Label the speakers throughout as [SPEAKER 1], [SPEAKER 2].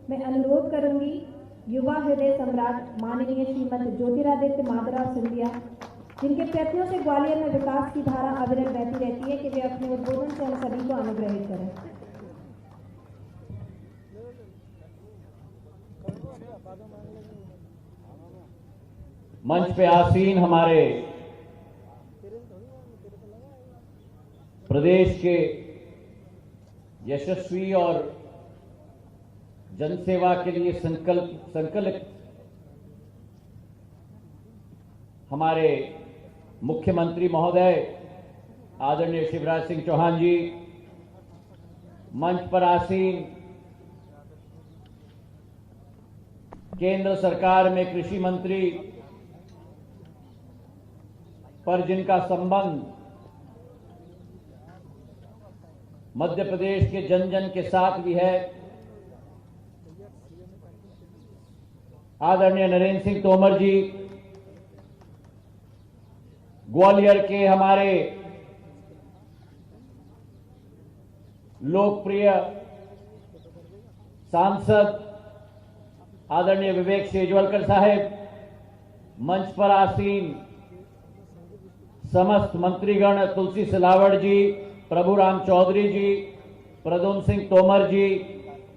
[SPEAKER 1] मैं अनुरोध करूंगी युवा हृदय सम्राट माननीय श्रीमती ज्योतिरादित्य माधवराव सिंधिया, जिनके प्रयत्नों से ग्वालियर में विकास की धारा अविरत बहती रहती है, कि वे अपने उद्बोधन से हम सभी को अनुग्रहित करें।
[SPEAKER 2] मंच पे आसीन हमारे प्रदेश के यशस्वी और जनसेवा के लिए संकल्पित हमारे मुख्यमंत्री महोदय आदरणीय शिवराज सिंह चौहान जी, मंच पर आसीन केंद्र सरकार में कृषि मंत्री पर जिनका संबंध मध्य प्रदेश के जन जन के साथ भी है, आदरणीय नरेंद्र सिंह तोमर जी, ग्वालियर के हमारे लोकप्रिय सांसद आदरणीय विवेक शेजवलकर साहब, मंच पर आसीन समस्त मंत्रीगण तुलसी सिलावट जी, प्रभुराम चौधरी जी, प्रद्युम्न सिंह तोमर जी,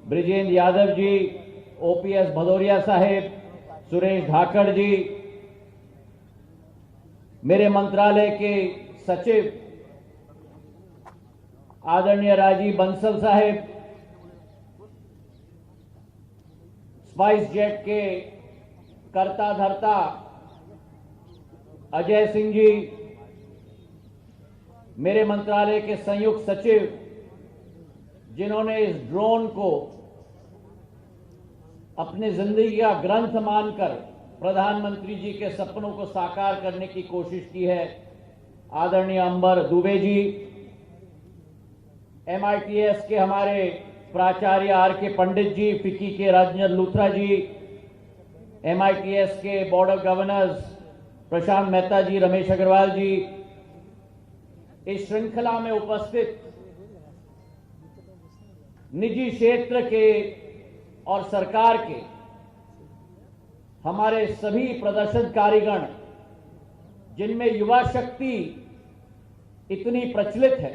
[SPEAKER 2] ब्रिजेंद्र यादव जी, ओपीएस भदौरिया साहेब, सुरेश धाकड़ जी, मेरे मंत्रालय के सचिव आदरणीय राजीव बंसल साहेब, स्पाइस जेट के कर्ता धर्ता अजय सिंह जी, मेरे मंत्रालय के संयुक्त सचिव जिन्होंने इस ड्रोन को अपनी जिंदगी का ग्रंथ मानकर प्रधानमंत्री जी के सपनों को साकार करने की कोशिश की है, आदरणीय अंबर दुबे जी, MITS के हमारे प्राचार्य RK पंडित जी, फिक्की के राजेंद्र लूथरा जी, MITS के बोर्ड ऑफ गवर्नर्स प्रशांत मेहता जी, रमेश अग्रवाल जी, इस श्रृंखला में उपस्थित निजी क्षेत्र के और सरकार के हमारे सभी प्रदर्शनकारीगण, जिनमें युवा शक्ति इतनी प्रचलित है,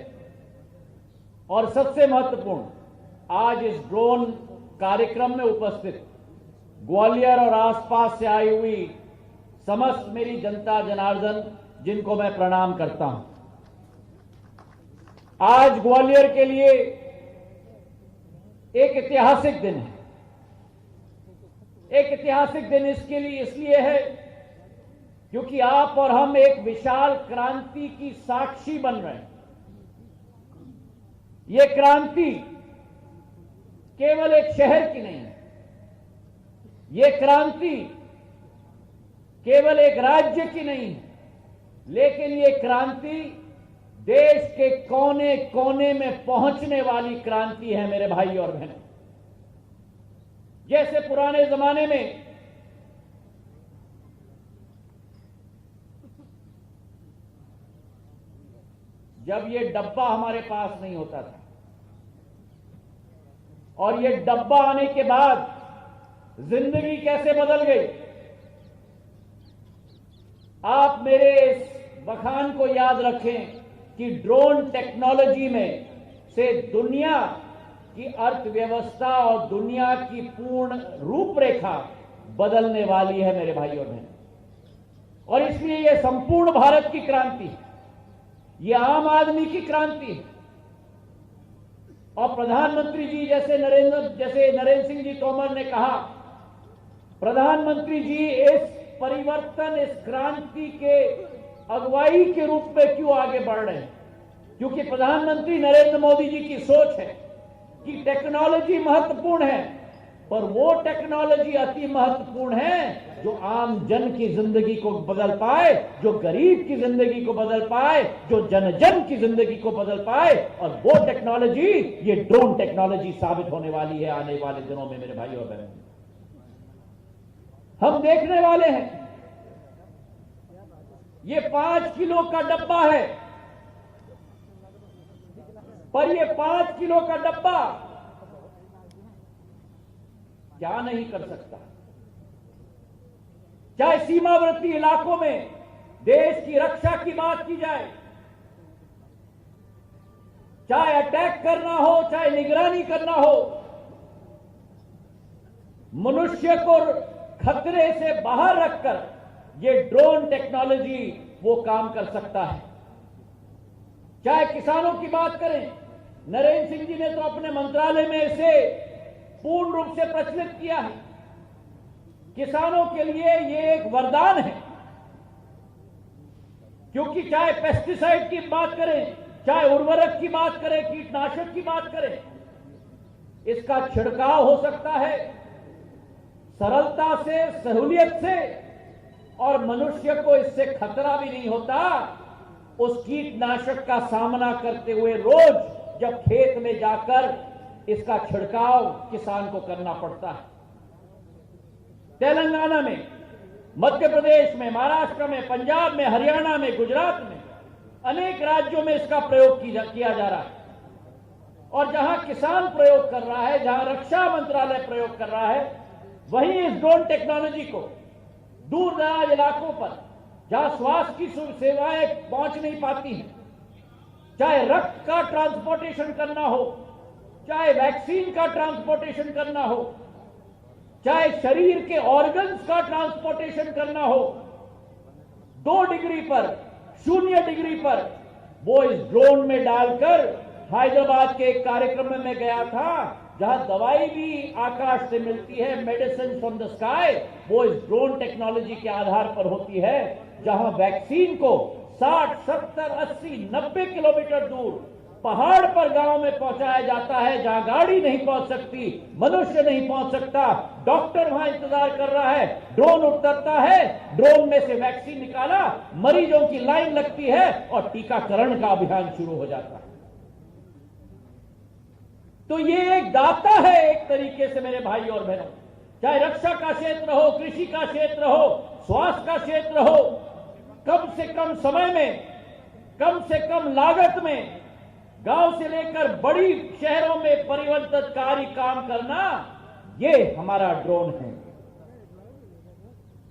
[SPEAKER 2] और सबसे महत्वपूर्ण आज इस ड्रोन कार्यक्रम में उपस्थित ग्वालियर और आसपास से आई हुई समस्त मेरी जनता जनार्दन, जिनको मैं प्रणाम करता हूं। आज ग्वालियर के लिए एक ऐतिहासिक दिन है। एक ऐतिहासिक दिन इसलिए है क्योंकि आप और हम एक विशाल क्रांति की साक्षी बन रहे हैं। यह क्रांति केवल एक शहर की नहीं है, यह क्रांति केवल एक राज्य की नहीं है, लेकिन यह क्रांति देश के कोने कोने में पहुंचने वाली क्रांति है मेरे भाई और बहनों। जैसे पुराने जमाने में जब ये डब्बा हमारे पास नहीं होता था, और ये डब्बा आने के बाद जिंदगी कैसे बदल गई। आप मेरे इस बखान को याद रखें कि ड्रोन टेक्नोलॉजी में से दुनिया की अर्थव्यवस्था और दुनिया की पूर्ण रूपरेखा बदलने वाली है मेरे भाई और बहन। और इसलिए यह संपूर्ण भारत की क्रांति है, यह आम आदमी की क्रांति है। और प्रधानमंत्री जी जैसे नरेंद्र सिंह जी तोमर ने कहा, प्रधानमंत्री जी इस परिवर्तन, इस क्रांति के अगुवाई के रूप में क्यों आगे बढ़ रहे हैं? क्योंकि प्रधानमंत्री नरेंद्र मोदी जी की सोच है कि टेक्नोलॉजी महत्वपूर्ण है, पर वो टेक्नोलॉजी अति महत्वपूर्ण है जो आम जन की जिंदगी को बदल पाए, जो गरीब की जिंदगी को बदल पाए, जो जन जन की जिंदगी को बदल पाए। और वो टेक्नोलॉजी, ये ड्रोन टेक्नोलॉजी साबित होने वाली है आने वाले दिनों में मेरे भाई और बहन। हम देखने वाले हैं, ये 5 किलो का डब्बा है, पर ये 5 किलो का डब्बा क्या नहीं कर सकता। चाहे सीमावर्ती इलाकों में देश की रक्षा की बात की जाए, चाहे अटैक करना हो, चाहे निगरानी करना हो, मनुष्य को खतरे से बाहर रखकर ये ड्रोन टेक्नोलॉजी वो काम कर सकता है। चाहे किसानों की बात करें, नरेंद्र सिंह जी ने तो अपने मंत्रालय में इसे पूर्ण रूप से प्रचलित किया है। किसानों के लिए ये एक वरदान है, क्योंकि चाहे पेस्टिसाइड की बात करें, चाहे उर्वरक की बात करें, कीटनाशक की बात करें, इसका छिड़काव हो सकता है सरलता से, सहूलियत से, और मनुष्य को इससे खतरा भी नहीं होता। उस कीटनाशक का सामना करते हुए रोज जब खेत में जाकर इसका छिड़काव किसान को करना पड़ता है। तेलंगाना में, मध्य प्रदेश में, महाराष्ट्र में, पंजाब में, हरियाणा में, गुजरात में, अनेक राज्यों में इसका प्रयोग किया जा रहा है। और जहां किसान प्रयोग कर रहा है, जहां रक्षा मंत्रालय प्रयोग कर रहा है, वहीं इस ड्रोन टेक्नोलॉजी को दूर दराज इलाकों पर, जहां स्वास्थ्य की सेवाएं पहुंच नहीं पाती हैं, चाहे रक्त का ट्रांसपोर्टेशन करना हो, चाहे वैक्सीन का ट्रांसपोर्टेशन करना हो, चाहे शरीर के ऑर्गन्स का ट्रांसपोर्टेशन करना हो, 2 डिग्री पर, 0 डिग्री पर वो इस ड्रोन में डालकर, हैदराबाद के एक कार्यक्रम में मैं गया था जहां दवाई भी आकाश से मिलती है, मेडिसिन फ्रॉम द स्काई, वो इस ड्रोन टेक्नोलॉजी के आधार पर होती है। जहां वैक्सीन को 60, 70, 80, 90 किलोमीटर दूर पहाड़ पर गांव में पहुंचाया जाता है, जहां गाड़ी नहीं पहुंच सकती, मनुष्य नहीं पहुंच सकता, डॉक्टर वहां इंतजार कर रहा है, ड्रोन उतरता है, ड्रोन में से वैक्सीन निकाला, मरीजों की लाइन लगती है और टीकाकरण का अभियान शुरू हो जाता है। तो ये एक दाता है एक तरीके से मेरे भाई और बहनों। चाहे रक्षा का क्षेत्र हो, कृषि का क्षेत्र हो, स्वास्थ्य का क्षेत्र हो, कम से कम समय में, कम से कम लागत में, गांव से लेकर बड़ी शहरों में परिवर्तनकारी काम करना, ये हमारा ड्रोन है।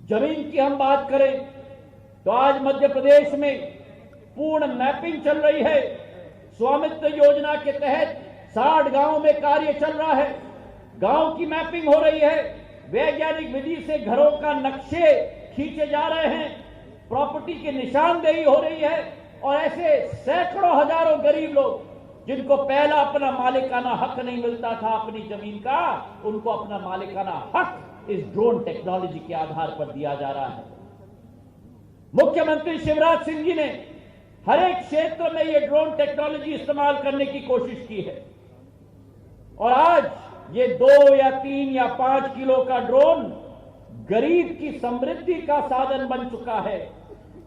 [SPEAKER 2] जमीन की हम बात करें तो आज मध्य प्रदेश में पूर्ण मैपिंग चल रही है। स्वामित्व योजना के तहत 60 गांवों में कार्य चल रहा है। गांव की मैपिंग हो रही है, वैज्ञानिक विधि से घरों का नक्शे खींचे जा रहे हैं, प्रॉपर्टी की निशानदेही हो रही है, और ऐसे सैकड़ों हजारों गरीब लोग जिनको पहला अपना मालिकाना हक नहीं मिलता था अपनी जमीन का, उनको अपना मालिकाना हक इस ड्रोन टेक्नोलॉजी के आधार पर दिया जा रहा है। मुख्यमंत्री शिवराज सिंह जी ने हर एक क्षेत्र में ये ड्रोन टेक्नोलॉजी इस्तेमाल करने की कोशिश की है, और आज ये 2 या 3 या 5 किलो का ड्रोन गरीब की समृद्धि का साधन बन चुका है।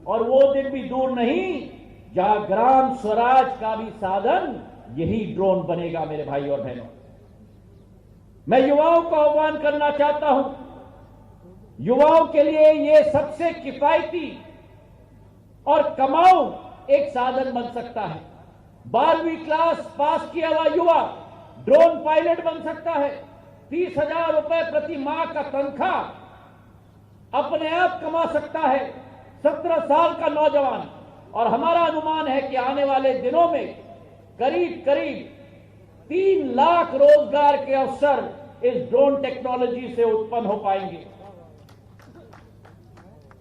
[SPEAKER 2] और वो दिन भी दूर नहीं जहां ग्राम स्वराज का भी साधन यही ड्रोन बनेगा। मेरे भाई और बहनों, मैं युवाओं को आह्वान करना चाहता हूं, युवाओं के लिए ये सबसे किफायती और कमाऊ एक साधन बन सकता है। 12वीं क्लास पास किया हुआ युवा ड्रोन पायलट बन सकता है। 30,000 रुपए प्रति माह का तनख्वाह अपने आप कमा सकता है 17 साल का नौजवान। और हमारा अनुमान है कि आने वाले दिनों में करीब करीब 3 लाख रोजगार के अवसर इस ड्रोन टेक्नोलॉजी से उत्पन्न हो पाएंगे।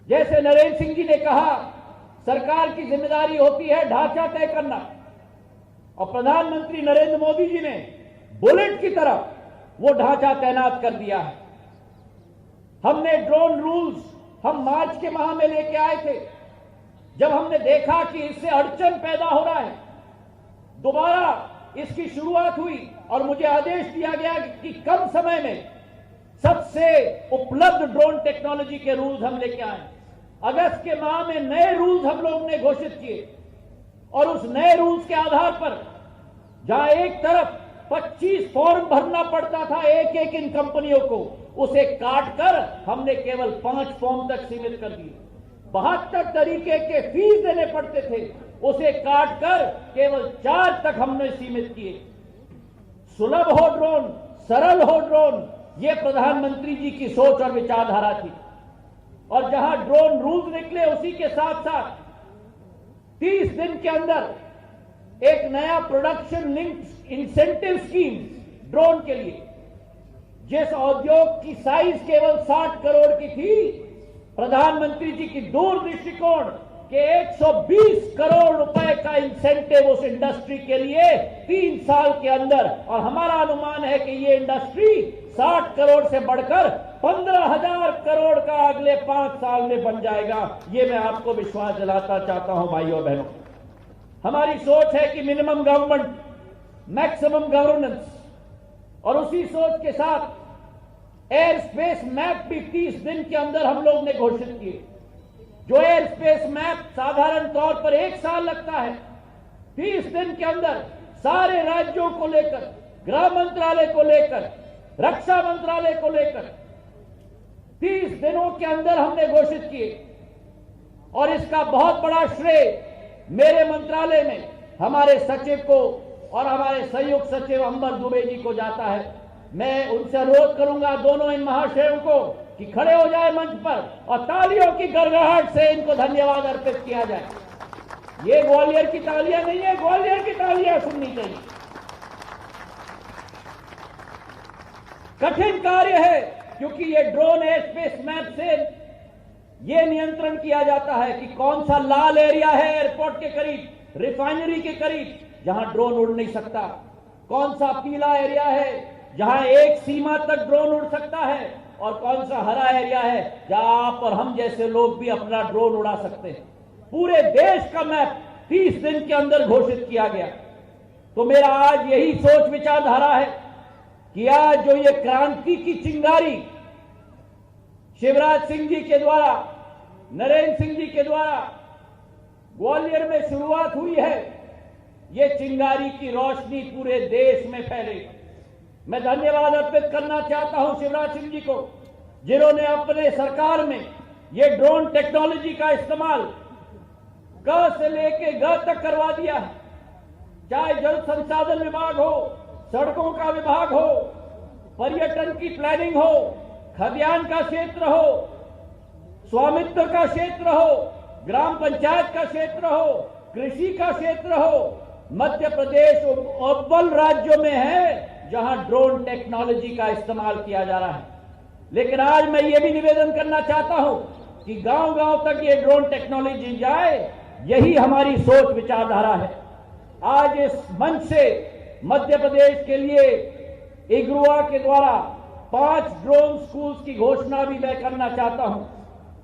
[SPEAKER 2] जैसे नरेंद्र सिंह जी ने कहा, सरकार की जिम्मेदारी होती है ढांचा तय करना, और प्रधानमंत्री नरेंद्र मोदी जी ने बुलेट की तरह वो ढांचा तैनात कर दिया है। हमने ड्रोन रूल्स हम मार्च के माह में लेके आए थे। जब हमने देखा कि इससे अड़चन पैदा हो रहा है, दोबारा इसकी शुरुआत हुई और मुझे आदेश दिया गया कि कम समय में सबसे उपलब्ध ड्रोन टेक्नोलॉजी के रूल्स हम लेके आए। अगस्त के माह में नए रूल्स हम लोग ने घोषित किए, और उस नए रूल्स के आधार पर जहां एक तरफ 25 फॉर्म भरना पड़ता था एक एक इन कंपनियों को, उसे काटकर हमने केवल 5 फॉर्म तक सीमित कर दिए। 72 तरीके के फीस देने पड़ते थे, उसे काटकर केवल 4 तक हमने सीमित किए। सुलभ हो ड्रोन, सरल हो ड्रोन, ये प्रधानमंत्री जी की सोच और विचारधारा थी। और जहां ड्रोन रूल्स निकले, उसी के साथ साथ 30 दिन के अंदर एक नया production linked incentive scheme drone के लिए, जिस उद्योग की साइज केवल 60 करोड़ की थी, प्रधानमंत्री जी की दूरदृष्टिकोण के 120 करोड़ रुपए का इंसेंटिव उस इंडस्ट्री के लिए 3 साल के अंदर, और हमारा अनुमान है कि ये इंडस्ट्री 60 करोड़ से बढ़कर 15,000 करोड़ का अगले 5 साल में बन जाएगा। ये मैं आपको विश्वास दिलाता चाहता हूं भाइयों और बहनों। हमारी सोच है कि मिनिमम गवर्नमेंट, मैक्सिमम गवर्नेंस, और उसी सोच के साथ एयर स्पेस मैप भी 30 दिन के अंदर हम लोग ने घोषित किए। जो एयर स्पेस मैप साधारण तौर पर 1 साल लगता है, 30 दिन के अंदर सारे राज्यों को लेकर, गृह मंत्रालय को लेकर, रक्षा मंत्रालय को लेकर 30 दिनों के अंदर हमने घोषित किए। और इसका बहुत बड़ा श्रेय मेरे मंत्रालय में हमारे सचिव को और हमारे संयुक्त सचिव अंबर दुबे जी को जाता है। मैं उनसे अनुरोध करूंगा, दोनों इन महाशयों को, कि खड़े हो जाए मंच पर और तालियों की गड़गड़ाहट से इनको धन्यवाद अर्पित किया जाए। ये ग्वालियर की तालियां नहीं है, ग्वालियर की तालियां सुननी चाहिए। कठिन कार्य है, क्योंकि ये ड्रोन एयर स्पेस मैप से ये नियंत्रण किया जाता है कि कौन सा लाल एरिया है एयरपोर्ट के करीब, रिफाइनरी के करीब, जहां ड्रोन उड़ नहीं सकता, कौन सा पीला एरिया है जहां एक सीमा तक ड्रोन उड़ सकता है, और कौन सा हरा एरिया है जहां आप और हम जैसे लोग भी अपना ड्रोन उड़ा सकते हैं। पूरे देश का मैप 30 दिन के अंदर घोषित किया गया। तो मेरा आज यही सोच विचारधारा है कि आज जो ये क्रांति की चिंगारी शिवराज सिंह जी के द्वारा, नरेंद्र सिंह जी के द्वारा ग्वालियर में शुरुआत हुई है, ये चिंगारी की रोशनी पूरे देश में फैले। मैं धन्यवाद अर्पित करना चाहता हूं शिवराज सिंह जी को, जिन्होंने अपने सरकार में ये ड्रोन टेक्नोलॉजी का इस्तेमाल क से लेके ग तक करवा दिया है। चाहे जल संसाधन विभाग हो, सड़कों का विभाग हो, पर्यटन की प्लानिंग हो, खाद्यान्न का क्षेत्र हो, स्वामित्व का क्षेत्र हो, ग्राम पंचायत का क्षेत्र हो, कृषि का क्षेत्र हो, मध्य प्रदेश अव्वल राज्यों में है जहां ड्रोन टेक्नोलॉजी का इस्तेमाल किया जा रहा है। लेकिन आज मैं ये भी निवेदन करना चाहता हूं कि गांव-गांव तक ये ड्रोन टेक्नोलॉजी जाए, यही हमारी सोच विचारधारा है। आज इस मंच से मध्य प्रदेश के लिए इग्रुआ के द्वारा 5 ड्रोन स्कूल्स की घोषणा भी मैं करना चाहता हूं।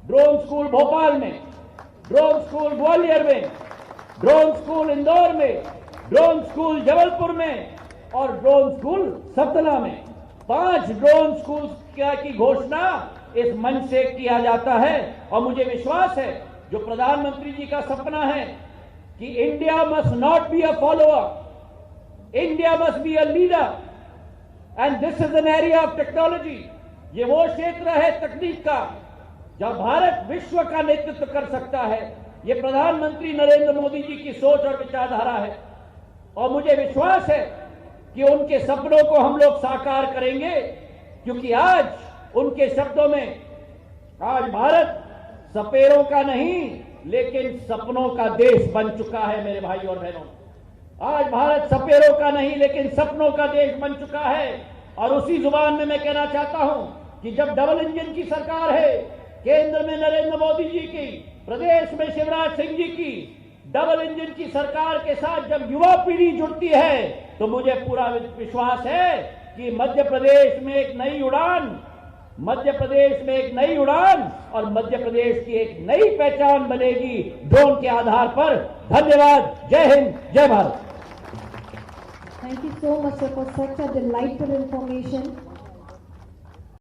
[SPEAKER 2] ड्रोन स्कूल भोपाल में, ड्रोन स्कूल ग्वालियर में, ड्रोन स्कूल इंदौर में, ड्रोन स्कूल जबलपुर में और ड्रोन स्कूल सतना में। 5 ड्रोन स्कूल की घोषणा इस मंच से किया जाता है। और मुझे विश्वास है, जो प्रधानमंत्री जी का सपना है कि India must not be a follower, India must be a leader, and this is an area of technology. ये वो क्षेत्र है तकनीक का जहां भारत विश्व का नेतृत्व कर सकता है। ये प्रधानमंत्री नरेंद्र मोदी जी की सोच और विचारधारा है, और मुझे विश्वास है कि उनके सपनों को हम लोग साकार करेंगे, क्योंकि आज उनके शब्दों में आज भारत सपेरों का नहीं लेकिन सपनों का देश बन चुका है। मेरे भाई और बहनों, आज भारत सपेरों का नहीं लेकिन सपनों का देश बन चुका है। और उसी जुबान में मैं कहना चाहता हूं कि जब डबल इंजन की सरकार है, केंद्र में नरेंद्र मोदी जी की, प्रदेश में शिवराज सिंह जी की, डबल इंजन की सरकार के साथ जब युवा पीढ़ी जुड़ती है, तो मुझे पूरा विश्वास है कि मध्य प्रदेश में एक नई उड़ान, मध्य प्रदेश में एक नई उड़ान और मध्य प्रदेश की एक नई पहचान बनेगी ड्रोन के आधार पर। धन्यवाद। जय हिंद, जय Bharat.
[SPEAKER 1] Thank you so much, sir, for such a delightful information.